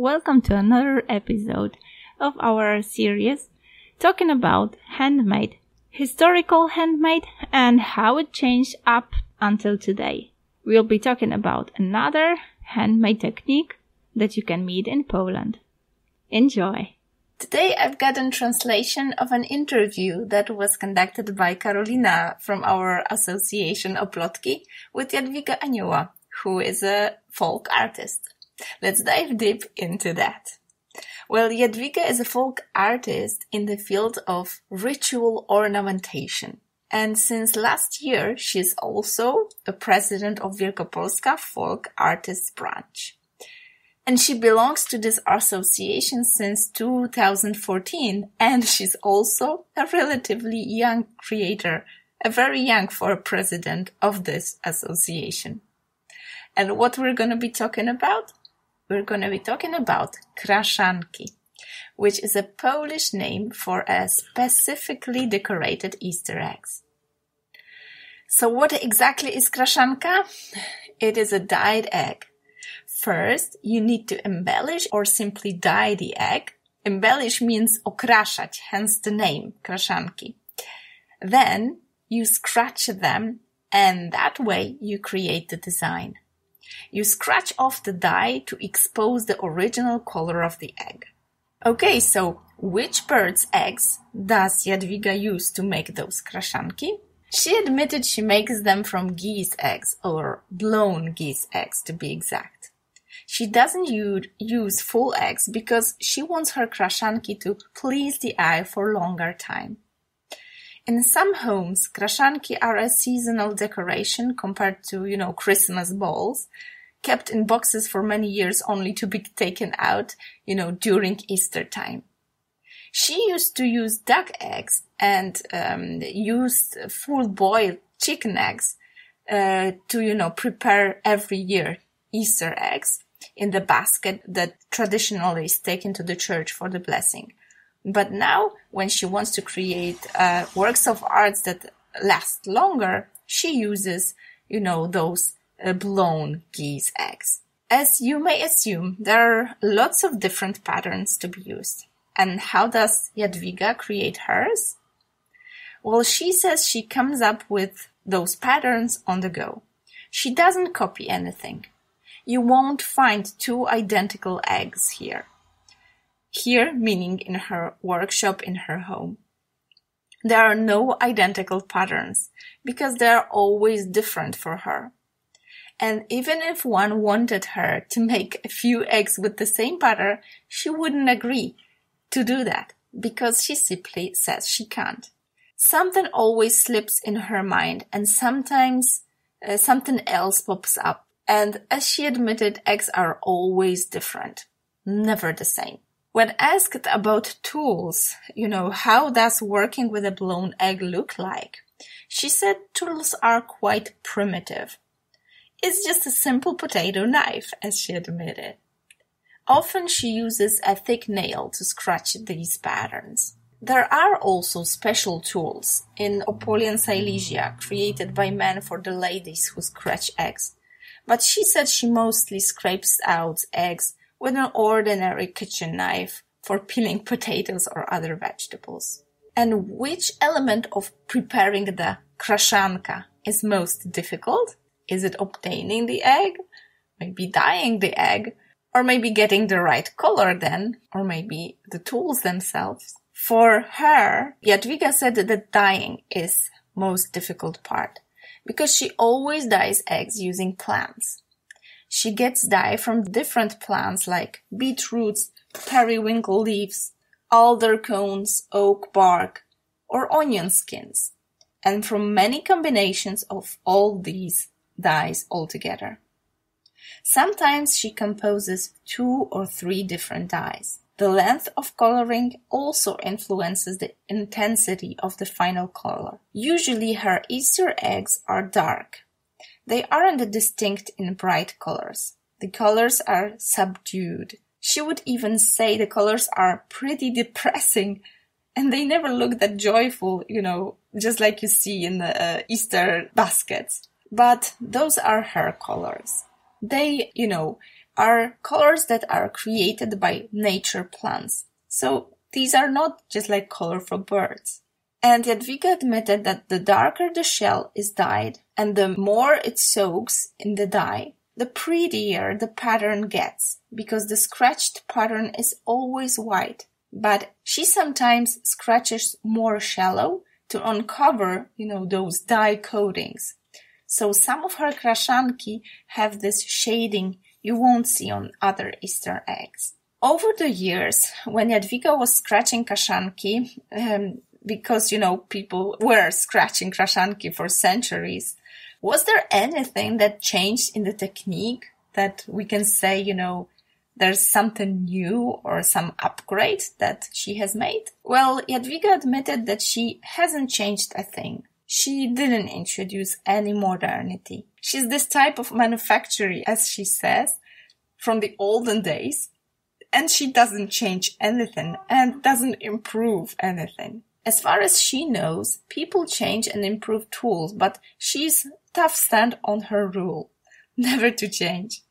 welcome to another episode of our series talking about handmade, historical handmade, and how it changed up until today. We'll be talking about another handmade technique that you can meet in Poland. Enjoy! Today I've got a translation of an interview that was conducted by Karolina from our association Oplotki with Jadwiga Anioła, who is a folk artist. Let's dive deep into that. Well, Jadwiga is a folk artist in the field of ritual ornamentation. And since last year, she's also the president of Wielkopolska Folk Artists Branch. And she belongs to this association since 2014, and she's also a relatively young creator, very young for a president of this association. And what we're going to be talking about? We're going to be talking about kraszanki, which is a Polish name for a specifically decorated Easter eggs. So what exactly is kraszanka? It is a dyed egg. First, you need to embellish or simply dye the egg. Embellish means okraszać, hence the name, kraszanki. Then, you scratch them, and that way you create the design. You scratch off the dye to expose the original color of the egg. Okay, so which bird's eggs does Jadwiga use to make those kraszanki? She admitted she makes them from geese eggs, or blown geese eggs to be exact. She doesn't use full eggs because she wants her kraszanki to please the eye for longer time. In some homes, kraszanki are a seasonal decoration compared to, Christmas balls, kept in boxes for many years only to be taken out, during Easter time. She used to use duck eggs and used full-boiled chicken eggs to, prepare every year Easter eggs in the basket that traditionally is taken to the church for the blessing. But now, when she wants to create works of arts that last longer, she uses, those blown geese eggs. As you may assume, there are lots of different patterns to be used. And how does Jadwiga create hers? Well, she says she comes up with those patterns on the go. She doesn't copy anything. You won't find two identical eggs here. Here, meaning in her workshop in her home. There are no identical patterns because they are always different for her. And even if one wanted her to make a few eggs with the same pattern, she wouldn't agree to do that because she simply says she can't. Something always slips in her mind and sometimes something else pops up. And as she admitted, eggs are always different, never the same. When asked about tools, how does working with a blown egg look like? She said tools are quite primitive. It's just a simple potato knife, as she admitted. Often she uses a thick nail to scratch these patterns. There are also special tools in Opole, Silesia, created by men for the ladies who scratch eggs. But she said she mostly scrapes out eggs with an ordinary kitchen knife for peeling potatoes or other vegetables. And which element of preparing the kraszanka is most difficult? Is it obtaining the egg? Maybe dyeing the egg? Or maybe getting the right color then? Or maybe the tools themselves? For her, Jadwiga said that dyeing is most difficult part, because she always dyes eggs using plants. She gets dye from different plants like beetroots, periwinkle leaves, alder cones, oak bark, or onion skins, and from many combinations of all these dyes altogether. Sometimes she composes 2 or 3 different dyes. The length of coloring also influences the intensity of the final color. Usually her Easter eggs are dark. They aren't distinct in bright colors. The colors are subdued. She would even say the colors are pretty depressing and they never look that joyful, just like you see in the Easter baskets. But those are her colors. They, are colors that are created by nature plants. So these are not just like colorful birds. And Jadwiga admitted that the darker the shell is dyed and the more it soaks in the dye, the prettier the pattern gets, because the scratched pattern is always white. But she sometimes scratches more shallow to uncover, those dye coatings. So some of her kraszanki have this shading you won't see on other Easter eggs. Over the years, when Jadwiga was scratching kraszanki, because, people were scratching kraszanki for centuries, was there anything that changed in the technique that we can say, there's something new or some upgrade that she has made? Well, Jadwiga admitted that she hasn't changed a thing. She didn't introduce any modernity. She's this type of manufacturer, as she says, from the olden days, and she doesn't change anything and doesn't improve anything. As far as she knows, people change and improve tools, but she's tough stand on her rule, never to change.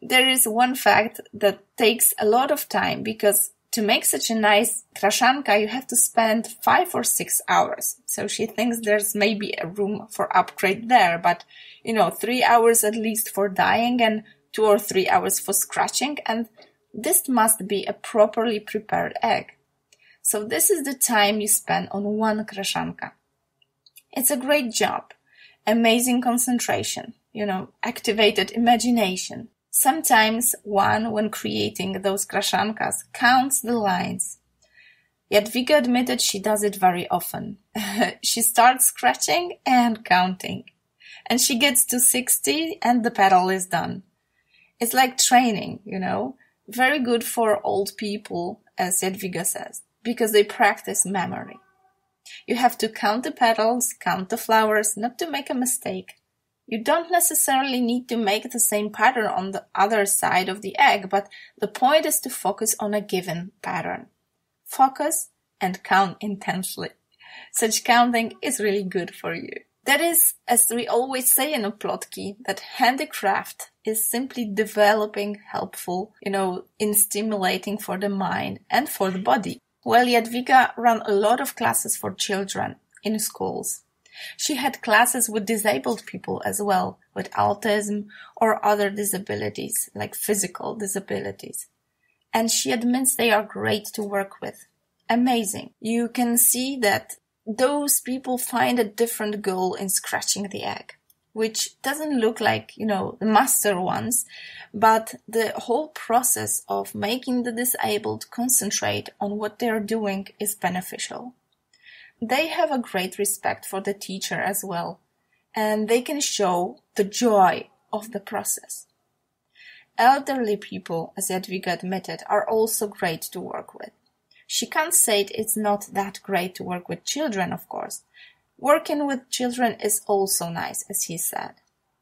There is one fact that takes a lot of time, because to make such a nice kraszanka, you have to spend 5 or 6 hours. So she thinks there's maybe a room for upgrade there, but 3 hours at least for dyeing and 2 or 3 hours for scratching, and this must be a properly prepared egg. So this is the time you spend on one kraszanka. It's a great job, amazing concentration, activated imagination. Sometimes one, when creating those kraszankas, counts the lines. Jadwiga admitted she does it very often. She starts scratching and counting. And she gets to 60 and the petal is done. It's like training, very good for old people, as Jadwiga says, because they practice memory. You have to count the petals, count the flowers, not to make a mistake. You don't necessarily need to make the same pattern on the other side of the egg, but the point is to focus on a given pattern. Focus and count intensely. Such counting is really good for you. That is, as we always say in Oplotki, that handicraft is simply developing, helpful, in stimulating for the mind and for the body. Well, Jadwiga ran a lot of classes for children in schools. She had classes with disabled people as well, with autism or other disabilities, like physical disabilities. And she admits they are great to work with. Amazing. You can see that those people find a different goal in scratching the egg, which doesn't look like, the master ones, but the whole process of making the disabled concentrate on what they're doing is beneficial. They have a great respect for the teacher as well, and they can show the joy of the process. Elderly people, as Jadwiga admitted, are also great to work with. She can't say it's not that great to work with children, of course. Working with children is also nice, as he said.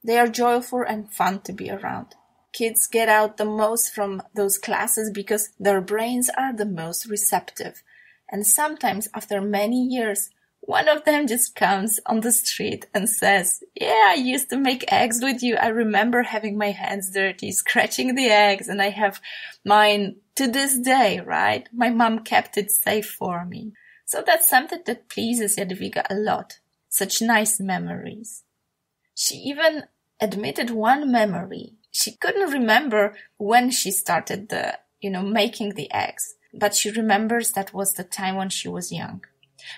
They are joyful and fun to be around. Kids get out the most from those classes because their brains are the most receptive. And sometimes after many years, one of them just comes on the street and says, "Yeah, I used to make eggs with you. I remember having my hands dirty, scratching the eggs, and I have mine to this day, right? My mom kept it safe for me." So that's something that pleases Jadwiga a lot. Such nice memories. She even admitted one memory. She couldn't remember when she started making the eggs. But she remembers that was the time when she was young.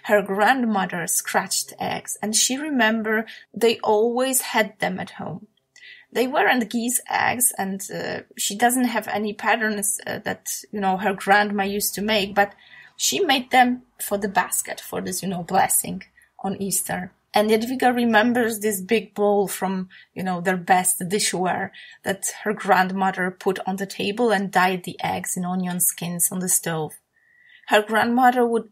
Her grandmother scratched eggs, and she remember they always had them at home. They weren't geese eggs, and she doesn't have any patterns that, her grandma used to make, but she made them for the basket, for this, blessing on Easter. And Jadwiga remembers this big bowl from, their best dishware that her grandmother put on the table and dyed the eggs in onion skins on the stove. Her grandmother would,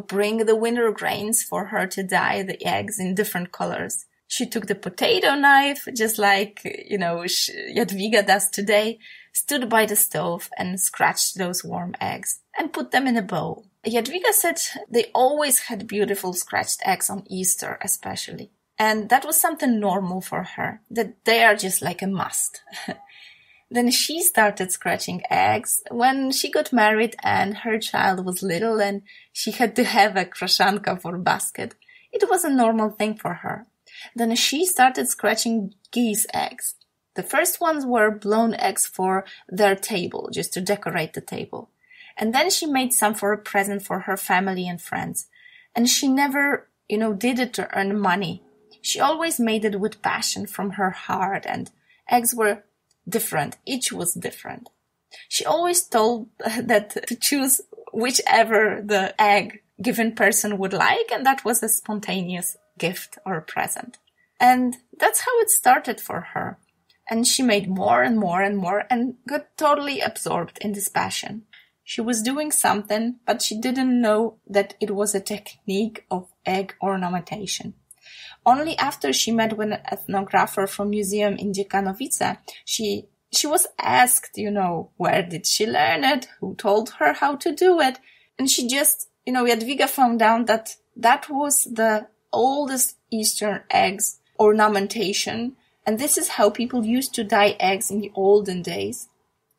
bring the winter grains for her to dye the eggs in different colors. She took the potato knife, just like, Jadwiga does today, stood by the stove and scratched those warm eggs and put them in a bowl. Jadwiga said they always had beautiful scratched eggs on Easter especially. And that was something normal for her, that they are just like a must. Then she started scratching eggs when she got married and her child was little and she had to have a kraszanka for basket. It was a normal thing for her. Then she started scratching geese eggs. The first ones were blown eggs for their table, just to decorate the table. And then she made some for a present for her family and friends. And she never, did it to earn money. She always made it with passion from her heart, and eggs were different. Each was different. She always told that to choose whichever the egg given person would like, and that was a spontaneous gift or present. And that's how it started for her. And she made more and more and more and got totally absorbed in this passion. She was doing something, but she didn't know that it was a technique of egg ornamentation. Only after she met with an ethnographer from museum in Dziekanowice, she was asked, where did she learn it? Who told her how to do it? And she just, Jadwiga found out that that was the oldest Eastern eggs ornamentation. And this is how people used to dye eggs in the olden days.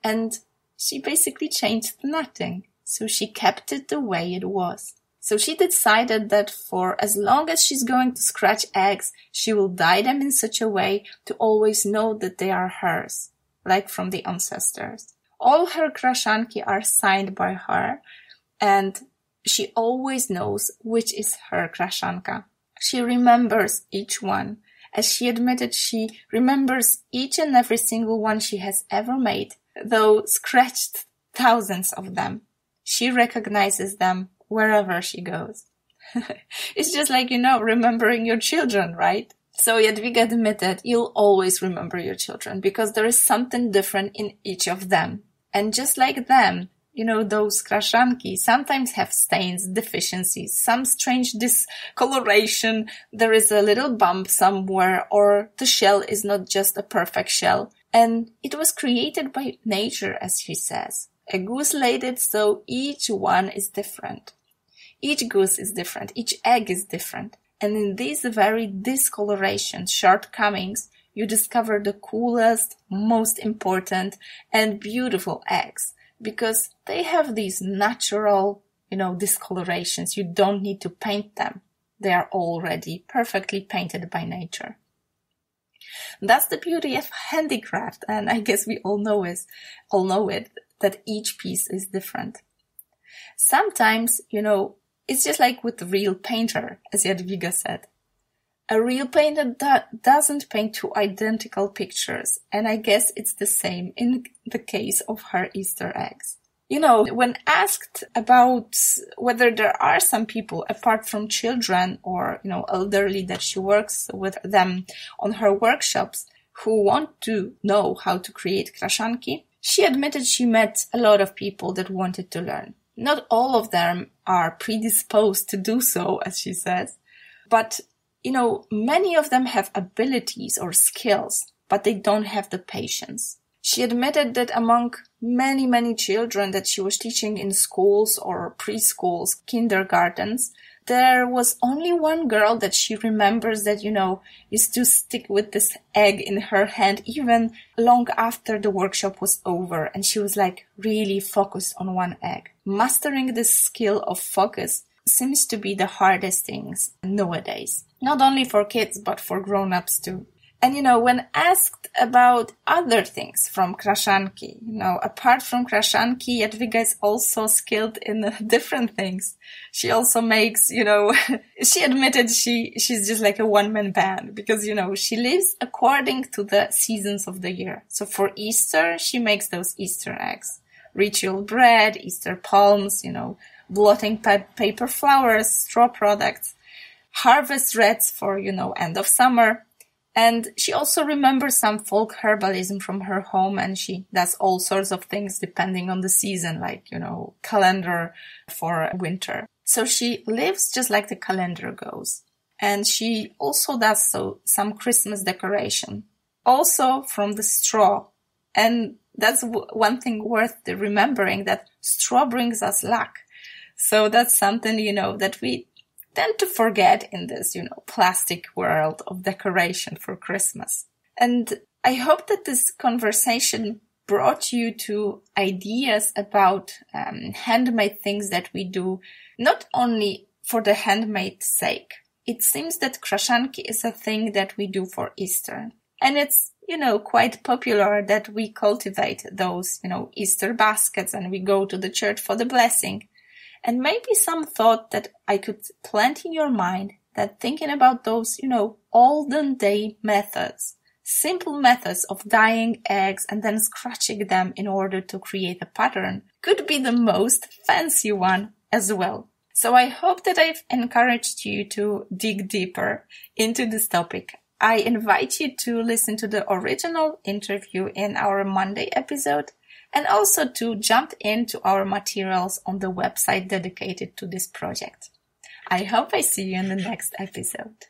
And she basically changed nothing. So she kept it the way it was. So she decided that for as long as she's going to scratch eggs, she will dye them in such a way to always know that they are hers, like from the ancestors. All her kraszanki are signed by her, and she always knows which is her kraszanka. She remembers each one. As she admitted, she remembers each and every single one she has ever made, though scratched thousands of them. She recognizes them wherever she goes. It's just like, remembering your children, right? So Jadwiga admitted, you'll always remember your children because there is something different in each of them. And just like them, those kraszanki sometimes have stains, deficiencies, some strange discoloration. There is a little bump somewhere, or the shell is not just a perfect shell. And it was created by nature, as she says. A goose laid it, so each one is different. Each goose is different. Each egg is different. And in these very discoloration, shortcomings, you discover the coolest, most important, and beautiful eggs. Because they have these natural, discolorations. You don't need to paint them. They are already perfectly painted by nature. That's the beauty of handicraft, and I guess we all know it, that each piece is different. Sometimes, it's just like with a real painter, as Jadwiga said. A real painter doesn't paint two identical pictures, and I guess it's the same in the case of her Easter eggs. When asked about whether there are some people, apart from children or, elderly that she works with them on her workshops, who want to know how to create kraszanki, she admitted she met a lot of people that wanted to learn. Not all of them are predisposed to do so, as she says, but many of them have abilities or skills, but they don't have the patience. She admitted that among many, many children that she was teaching in schools or preschools, kindergartens, there was only one girl that she remembers that, used to stick with this egg in her hand even long after the workshop was over, and she was really focused on one egg. Mastering this skill of focus seems to be the hardest things nowadays. Not only for kids, but for grown-ups too. And, when asked about other things from kraszanki, apart from kraszanki, Jadwiga is also skilled in different things. She also makes, she admitted she's just like a one-man band because, she lives according to the seasons of the year. So for Easter, she makes those Easter eggs. Ritual bread, Easter palms, blotting paper flowers, straw products, harvest wreaths for, end of summer. And she also remembers some folk herbalism from her home, and she does all sorts of things depending on the season, like, calendar for winter. So she lives just like the calendar goes. And she also does some Christmas decoration, also from the straw. And that's one thing worth remembering, that straw brings us luck. So that's something, that we tend to forget in this, plastic world of decoration for Christmas. And I hope that this conversation brought you to ideas about handmade things that we do, not only for the handmade sake. It seems that kraszanki is a thing that we do for Easter. And it's, quite popular that we cultivate those, Easter baskets and we go to the church for the blessing. And maybe some thought that I could plant in your mind that thinking about those, olden day methods, simple methods of dyeing eggs and then scratching them in order to create a pattern could be the most fancy one as well. So I hope that I've encouraged you to dig deeper into this topic. I invite you to listen to the original interview in our Monday episode and also to jump into our materials on the website dedicated to this project. I hope I see you in the next episode.